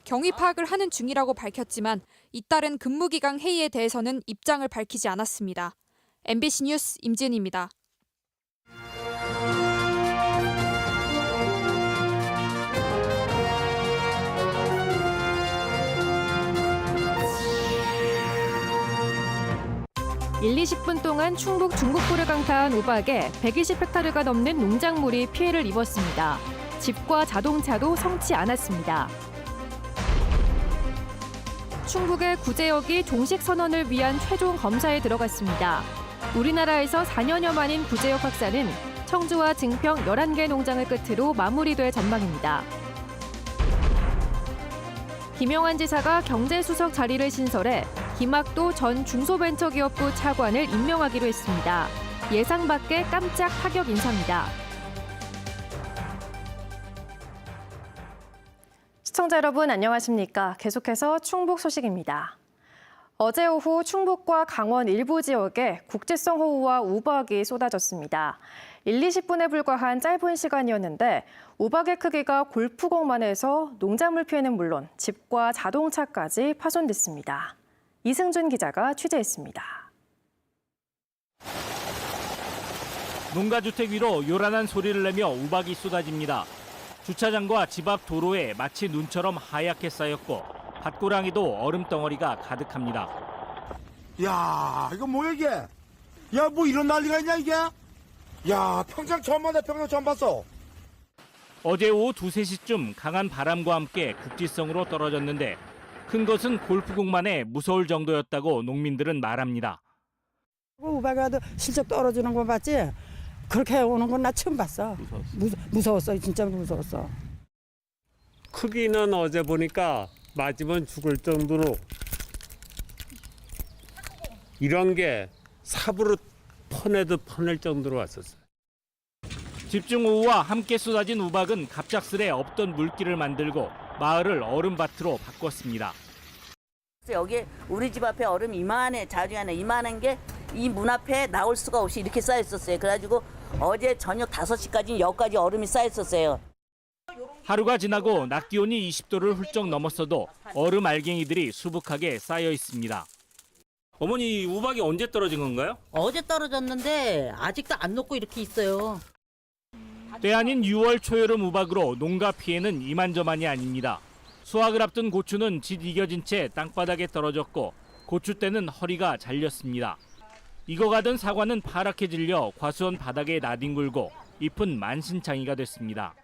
경위 파악을 하는 중이라고 밝혔지만 잇따른 근무기강 회의에 대해서는 입장을 밝히지 않았습니다. MBC 뉴스 임지은입니다. 일, 20분 동안 충북 중북부를 강타한 우박에 120헥타르가 넘는 농작물이 피해를 입었습니다. 집과 자동차도 성치 않았습니다. 충북의 구제역이 종식 선언을 위한 최종 검사에 들어갔습니다. 우리나라에서 4년여 만인 구제역 확산은 청주와 증평 11개 농장을 끝으로 마무리될 전망입니다. 김영환 지사가 경제수석 자리를 신설해 김학도 전 중소벤처기업부 차관을 임명하기로 했습니다. 예상 밖의 깜짝 타격 인사입니다. 시청자 여러분 안녕하십니까? 계속해서 충북 소식입니다. 어제 오후 충북과 강원 일부 지역에 국지성 호우와 우박이 쏟아졌습니다. 1, 20분에 불과한 짧은 시간이었는데 우박의 크기가 골프공만 해서 농작물 피해는 물론 집과 자동차까지 파손됐습니다. 이승준 기자가 취재했습니다. 농가주택 위로 요란한 소리를 내며 우박이 쏟아집니다. 주차장과 집 앞 도로에 마치 눈처럼 하얗게 쌓였고 밭고랑이도 얼음덩어리가 가득합니다. 야, 이거 뭐야 이게? 야, 뭐 이런 난리가 있냐 이게? 야, 평생 처음 봤다. 평생 처음 봤어. 어제 오후 2, 3시쯤 강한 바람과 함께 국지성으로 떨어졌는데 큰 것은 골프공만에 무서울 정도였다고 농민들은 말합니다. 우박이 와도 실적 떨어지는 거 봤지? 그렇게 오는 건 나 처음 봤어. 무서웠어. 진짜 무서웠어. 크기는 어제 보니까 맞으면 죽을 정도로 이런 게 삽으로 퍼내도 퍼낼 정도로 왔었어요. 집중호우와 함께 쏟아진 우박은 갑작스레 없던 물길을 만들고 마을을 얼음밭으로 바꿨습니다. 여기 우리 집 앞에 얼음 이만해, 자주하네 이만한 게 이 문 앞에 나올 수가 없이 이렇게 쌓여 있었어요. 그래가지고 어제 저녁 5시까지 여기까지 얼음이 쌓여 있었어요. 하루가 지나고 낮 기온이 20도를 훌쩍 넘었어도 얼음 알갱이들이 수북하게 쌓여 있습니다. 어머니, 우박이 언제 떨어진 건가요? 어제 떨어졌는데 아직도 안 녹고 이렇게 있어요. 때 아닌 6월 초여름 우박으로 농가 피해는 이만저만이 아닙니다. 수확을 앞둔 고추는 짓 이겨진 채 땅바닥에 떨어졌고 고추대는 허리가 잘렸습니다. 익어가던 사과는 파랗게 질려 과수원 바닥에 나뒹굴고 잎은 만신창이가 됐습니다.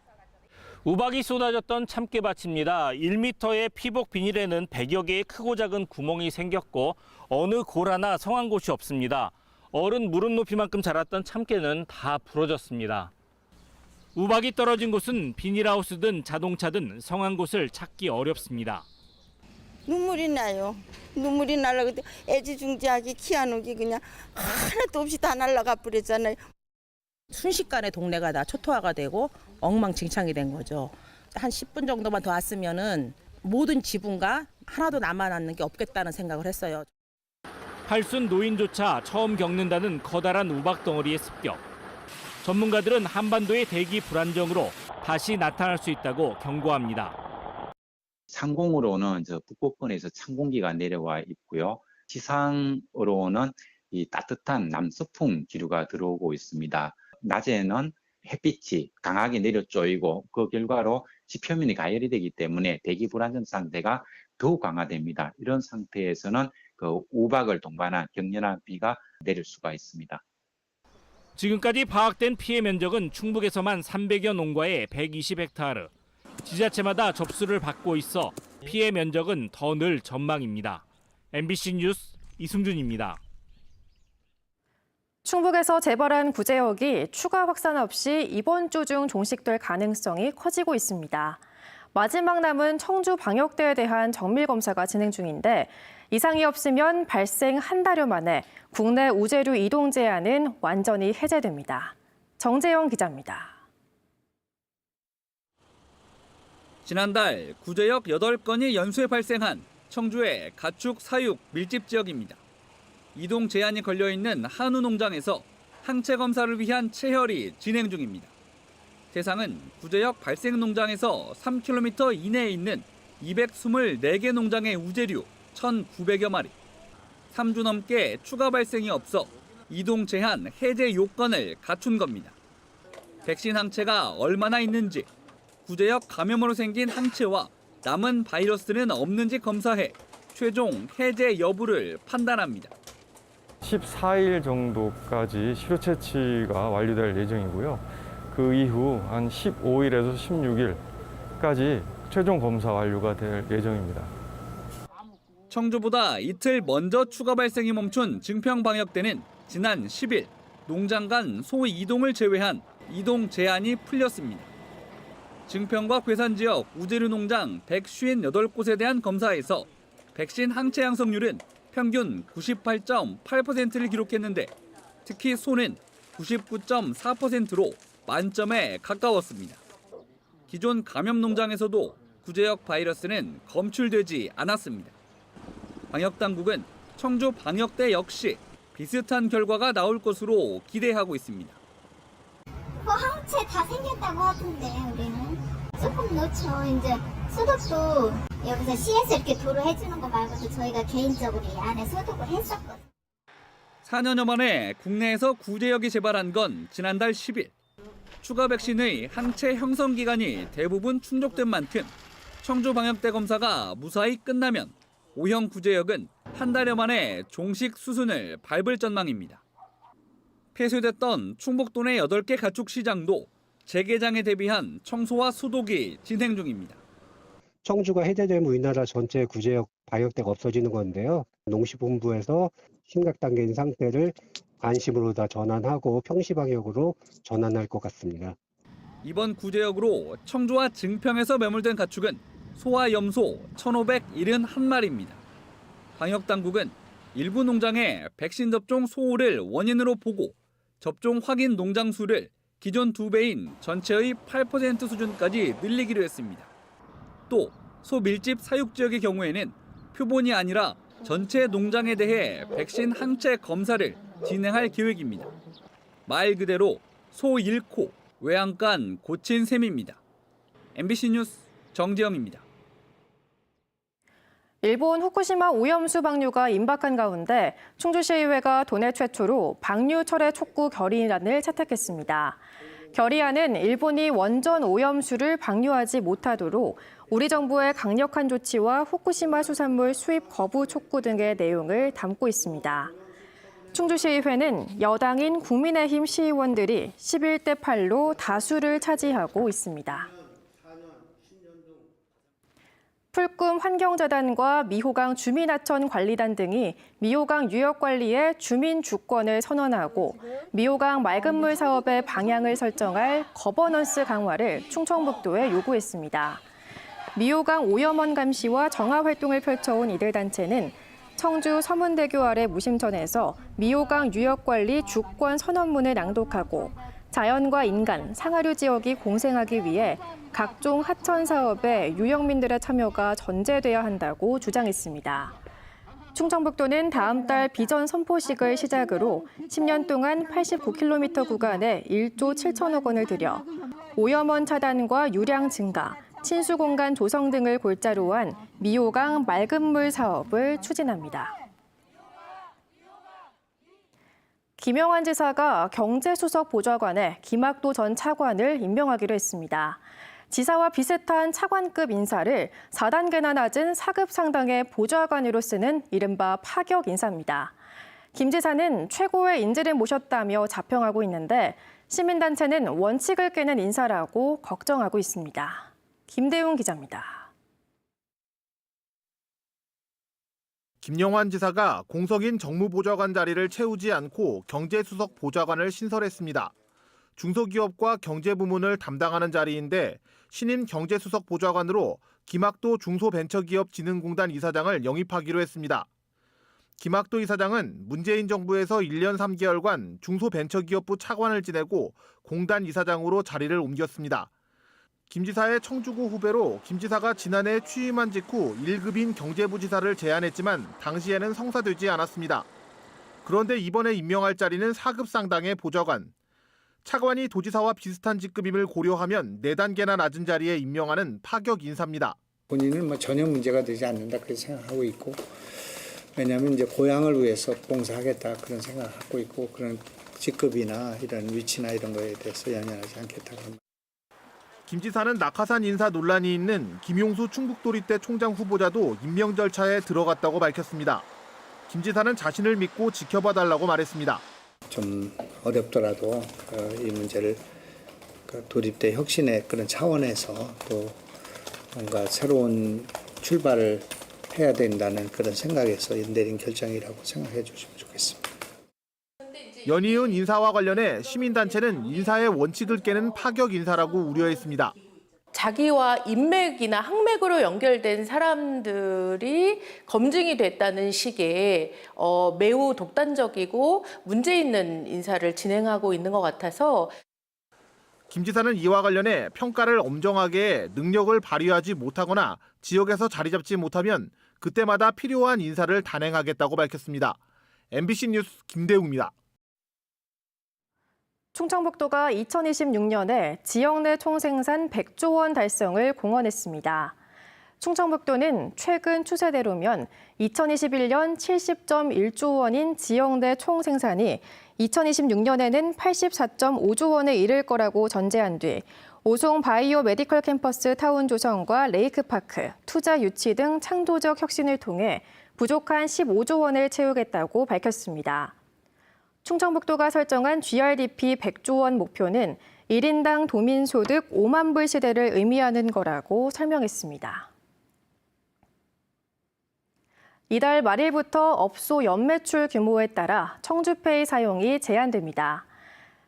우박이 쏟아졌던 참깨밭입니다. 1m의 피복 비닐에는 100여 개의 크고 작은 구멍이 생겼고 어느 골 하나 성한 곳이 없습니다. 어른 무릎 높이만큼 자랐던 참깨는 다 부러졌습니다. 우박이 떨어진 곳은 비닐하우스든 자동차든 성한 곳을 찾기 어렵습니다. 눈물이 나요. 눈물이 날라고 애지중지하게 키워놓은 게 그냥 하나도 없이 다 날라가 버렸잖아요. 순식간에 동네가 다 초토화가 되고 엉망진창이 된 거죠. 한 10분 정도만 더 왔으면은 모든 지붕과 하나도 남아남는 게 없겠다는 생각을 했어요. 팔순 노인조차 처음 겪는다는 커다란 우박 덩어리의 습격. 전문가들은 한반도의 대기 불안정으로 다시 나타날 수 있다고 경고합니다. 상공으로는 저 북부권에서 찬 공기가 내려와 있고요. 지상으로는 이 따뜻한 남서풍 기류가 들어오고 있습니다. 낮에는 햇빛이 강하게 내려쪼이고 그 결과로 지표면이 가열이 되기 때문에 대기 불안정 상태가 더욱 강화됩니다. 이런 상태에서는 그 우박을 동반한 격렬한 비가 내릴 수가 있습니다. 지금까지 파악된 피해 면적은 충북에서만 300여 농가에 120헥타르. 지자체마다 접수를 받고 있어 피해 면적은 더 늘 전망입니다. MBC 뉴스 이승준입니다. 충북에서 재발한 구제역이 추가 확산 없이 이번 주 중 종식될 가능성이 커지고 있습니다. 마지막 남은 청주 방역대에 대한 정밀 검사가 진행 중인데 이상이 없으면 발생 한 달여 만에 국내 우제류 이동 제한은 완전히 해제됩니다. 정재영 기자입니다. 지난달 구제역 8건이 연쇄 발생한 청주의 가축 사육 밀집 지역입니다. 이동 제한이 걸려있는 한우 농장에서 항체 검사를 위한 체혈이 진행 중입니다. 대상은 구제역 발생 농장에서 3km 이내에 있는 224개 농장의 우제류 1,900여 마리. 3주 넘게 추가 발생이 없어 이동 제한 해제 요건을 갖춘 겁니다. 백신 항체가 얼마나 있는지, 구제역 감염으로 생긴 항체와 남은 바이러스는 없는지 검사해 최종 해제 여부를 판단합니다. 14일 정도까지 시료 채취가 완료될 예정이고요. 그 이후 한 15일에서 16일까지 최종 검사 완료가 될 예정입니다. 청주보다 이틀 먼저 추가 발생이 멈춘 증평방역대는 지난 10일 농장 간 소 이동을 제외한 이동 제한이 풀렸습니다. 증평과 괴산 지역 우제류 농장 158곳에 대한 검사에서 백신 항체 양성률은 평균 98.8%를 기록했는데 특히 소는 99.4%로 만점에 가까웠습니다. 기존 감염 농장에서도 구제역 바이러스는 검출되지 않았습니다. 방역당국은 청주 방역대 역시 비슷한 결과가 나올 것으로 기대하고 있습니다. 항체 다 생겼다고 하던데 우리는 조금 놓죠. 이제 소독도 여기서 시에서 이렇게 도로 해주는 거 말고도 저희가 개인적으로 이 안에 소독을 했었거든요. 4년여 만에 국내에서 구제역이 재발한 건 지난달 10일. 추가 백신의 항체 형성 기간이 대부분 충족된 만큼 청주 방역대 검사가 무사히 끝나면 O형 구제역은 한 달여 만에 종식 수순을 밟을 전망입니다. 폐쇄됐던 충북도 내 8개 가축 시장도 재개장에 대비한 청소와 소독이 진행 중입니다. 청주가 해제되면 우리나라 전체 구제역 방역대가 없어지는 건데요. 농식본부에서 심각 단계인 상태를 안심으로 다 전환하고 평시 방역으로 전환할 것 같습니다. 이번 구제역으로 청주와 증평에서 매몰된 가축은 소와 염소 1,571마리입니다. 방역당국은 일부 농장에 백신 접종 소홀을 원인으로 보고 접종 확인 농장 수를 기존 2배인 전체의 8% 수준까지 늘리기로 했습니다. 또 소 밀집 사육 지역의 경우에는 표본이 아니라 전체 농장에 대해 백신 항체 검사를 진행할 계획입니다. 말 그대로 소 잃고 외양간 고친 셈입니다. MBC 뉴스 정지영입니다. 일본 후쿠시마 오염수 방류가 임박한 가운데 충주시의회가 도내 최초로 방류 철회 촉구 결의안을 채택했습니다. 결의안은 일본이 원전 오염수를 방류하지 못하도록 우리 정부의 강력한 조치와 후쿠시마 수산물 수입 거부 촉구 등의 내용을 담고 있습니다. 충주시의회는 여당인 국민의힘 시의원들이 11대 8로 다수를 차지하고 있습니다. 풀꿈 환경재단과 미호강 주민하천 관리단 등이 미호강 유역관리에 주민 주권을 선언하고 미호강 맑은물 사업의 방향을 설정할 거버넌스 강화를 충청북도에 요구했습니다. 미호강 오염원 감시와 정화 활동을 펼쳐온 이들 단체는 청주 서문대교 아래 무심천에서 미호강 유역관리 주권 선언문을 낭독하고 자연과 인간, 상하류 지역이 공생하기 위해 각종 하천 사업에 유역민들의 참여가 전제돼야 한다고 주장했습니다. 충청북도는 다음 달 비전 선포식을 시작으로 10년 동안 89km 구간에 1조 7천억 원을 들여 오염원 차단과 유량 증가, 친수 공간 조성 등을 골자로 한 미호강 맑은물 사업을 추진합니다. 김영환 지사가 경제수석 보좌관에 김학도 전 차관을 임명하기로 했습니다. 지사와 비슷한 차관급 인사를 4단계나 낮은 4급 상당의 보좌관으로 쓰는 이른바 파격 인사입니다. 김 지사는 최고의 인재를 모셨다며 자평하고 있는데 시민단체는 원칙을 깨는 인사라고 걱정하고 있습니다. 김대웅 기자입니다. 김영환 지사가 공석인 정무보좌관 자리를 채우지 않고 경제수석 보좌관을 신설했습니다. 중소기업과 경제부문을 담당하는 자리인데 신임 경제수석 보좌관으로 김학도 중소벤처기업진흥공단 이사장을 영입하기로 했습니다. 김학도 이사장은 문재인 정부에서 1년 3개월간 중소벤처기업부 차관을 지내고 공단 이사장으로 자리를 옮겼습니다. 김 지사의 청주구 후배로 김 지사가 지난해 취임한 직후 1급인 경제부지사를 제안했지만 당시에는 성사되지 않았습니다. 그런데 이번에 임명할 자리는 4급 상당의 보좌관. 차관이 도지사와 비슷한 직급임을 고려하면 4단계나 낮은 자리에 임명하는 파격 인사입니다. 본인은 뭐 전혀 문제가 되지 않는다 그렇게 생각하고 있고, 왜냐하면 이제 고향을 위해서 봉사하겠다 그런 생각을 갖고 있고, 그런 직급이나 이런 위치나 이런 거에 대해서 연연하지 않겠다고. 김 지사는 낙하산 인사 논란이 있는 김용수 충북도립대 총장 후보자도 임명 절차에 들어갔다고 밝혔습니다. 김 지사는 자신을 믿고 지켜봐달라고 말했습니다. 좀 어렵더라도 이 문제를 도립대 혁신의 그런 차원에서 또 뭔가 새로운 출발을 해야 된다는 그런 생각에서 내린 결정이라고 생각해 주시면 좋겠습니다. 연이은 인사와 관련해 시민단체는 인사의 원칙을 깨는 파격 인사라고 우려했습니다. 자기와 인맥이나 항맥으로 연결된 사람들이 검증이 됐다는 식의 매우 독단적이고 문제 있는 인사를 진행하고 있는 것 같아서 김 지사는 이와 관련해 평가를 엄정하게 해 능력을 발휘하지 못하거나 지역에서 자리 잡지 못하면 그때마다 필요한 인사를 단행하겠다고 밝혔습니다. MBC 뉴스 김대웅입니다. 충청북도가 2026년에 지역 내 총생산 100조 원 달성을 공언했습니다. 충청북도는 최근 추세대로면 2021년 70.1조 원인 지역 내 총생산이 2026년에는 84.5조 원에 이를 거라고 전제한 뒤 오송 바이오 메디컬 캠퍼스 타운 조성과 레이크파크, 투자 유치 등 창조적 혁신을 통해 부족한 15조 원을 채우겠다고 밝혔습니다. 충청북도가 설정한 GRDP 100조 원 목표는 1인당 도민소득 5만 불 시대를 의미하는 거라고 설명했습니다. 이달 말일부터 업소 연매출 규모에 따라 청주페이 사용이 제한됩니다.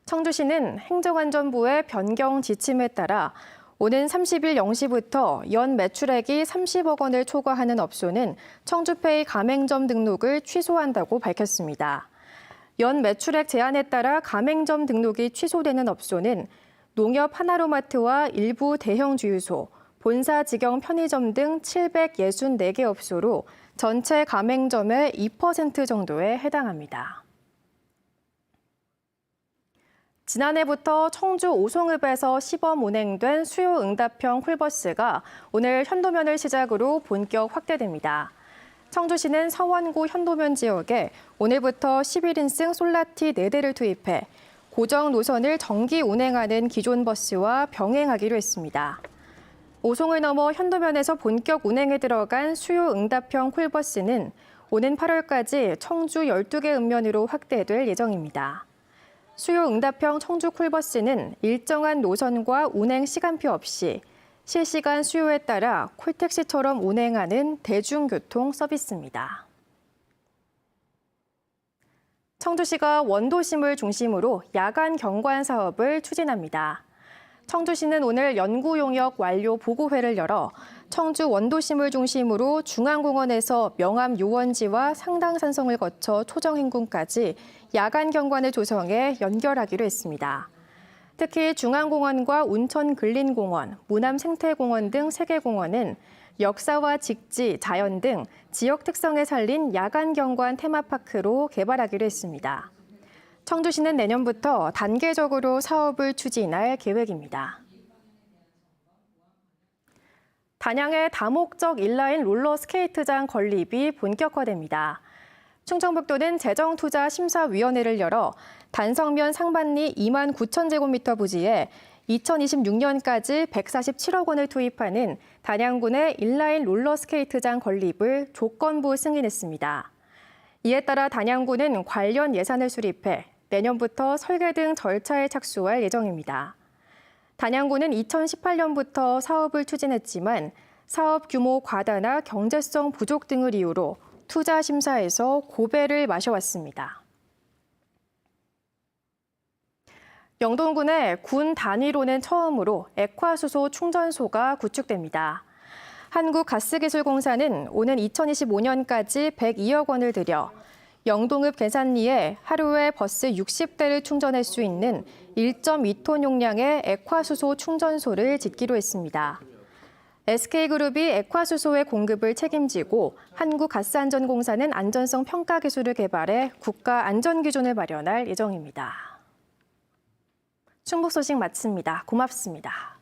청주시는 행정안전부의 변경 지침에 따라 오는 30일 0시부터 연 매출액이 30억 원을 초과하는 업소는 청주페이 가맹점 등록을 취소한다고 밝혔습니다. 연 매출액 제한에 따라 가맹점 등록이 취소되는 업소는 농협 하나로마트와 일부 대형 주유소, 본사 직영 편의점 등 764개 업소로 전체 가맹점의 2% 정도에 해당합니다. 지난해부터 청주 오송읍에서 시범 운행된 수요 응답형 쿨버스가 오늘 현도면을 시작으로 본격 확대됩니다. 청주시는 서원구 현도면 지역에 오늘부터 11인승 솔라티 4대를 투입해 고정 노선을 정기 운행하는 기존 버스와 병행하기로 했습니다. 오송을 넘어 현도면에서 본격 운행에 들어간 수요 응답형 쿨버스는 오는 8월까지 청주 12개 읍면으로 확대될 예정입니다. 수요 응답형 청주 쿨버스는 일정한 노선과 운행 시간표 없이 실시간 수요에 따라 콜택시처럼 운행하는 대중교통 서비스입니다. 청주시가 원도심을 중심으로 야간 경관 사업을 추진합니다. 청주시는 오늘 연구용역 완료 보고회를 열어 청주 원도심을 중심으로 중앙공원에서 명암 유원지와 상당산성을 거쳐 초정행궁까지 야간 경관을 조성해 연결하기로 했습니다. 특히 중앙공원과 운천근린공원, 무남생태공원 등 3개 공원은 역사와 직지, 자연 등 지역 특성에 살린 야간 경관 테마파크로 개발하기로 했습니다. 청주시는 내년부터 단계적으로 사업을 추진할 계획입니다. 단양의 다목적 인라인 롤러스케이트장 건립이 본격화됩니다. 충청북도는 재정투자심사위원회를 열어 단성면 상반리 2만 9천 제곱미터 부지에 2026년까지 147억 원을 투입하는 단양군의 인라인 롤러스케이트장 건립을 조건부 승인했습니다. 이에 따라 단양군은 관련 예산을 수립해 내년부터 설계 등 절차에 착수할 예정입니다. 단양군은 2018년부터 사업을 추진했지만 사업 규모 과다나 경제성 부족 등을 이유로 투자 심사에서 고배를 마셔왔습니다. 영동군의 군 단위로는 처음으로 액화수소 충전소가 구축됩니다. 한국가스기술공사는 오는 2025년까지 102억 원을 들여 영동읍 계산리에 하루에 버스 60대를 충전할 수 있는 1.2톤 용량의 액화수소 충전소를 짓기로 했습니다. SK그룹이 액화수소의 공급을 책임지고 한국가스안전공사는 안전성 평가 기술을 개발해 국가 안전기준을 마련할 예정입니다. 충북 소식 마칩니다. 고맙습니다.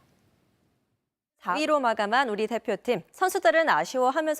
4위로 마감한 우리 대표팀. 선수들은 아쉬워하면서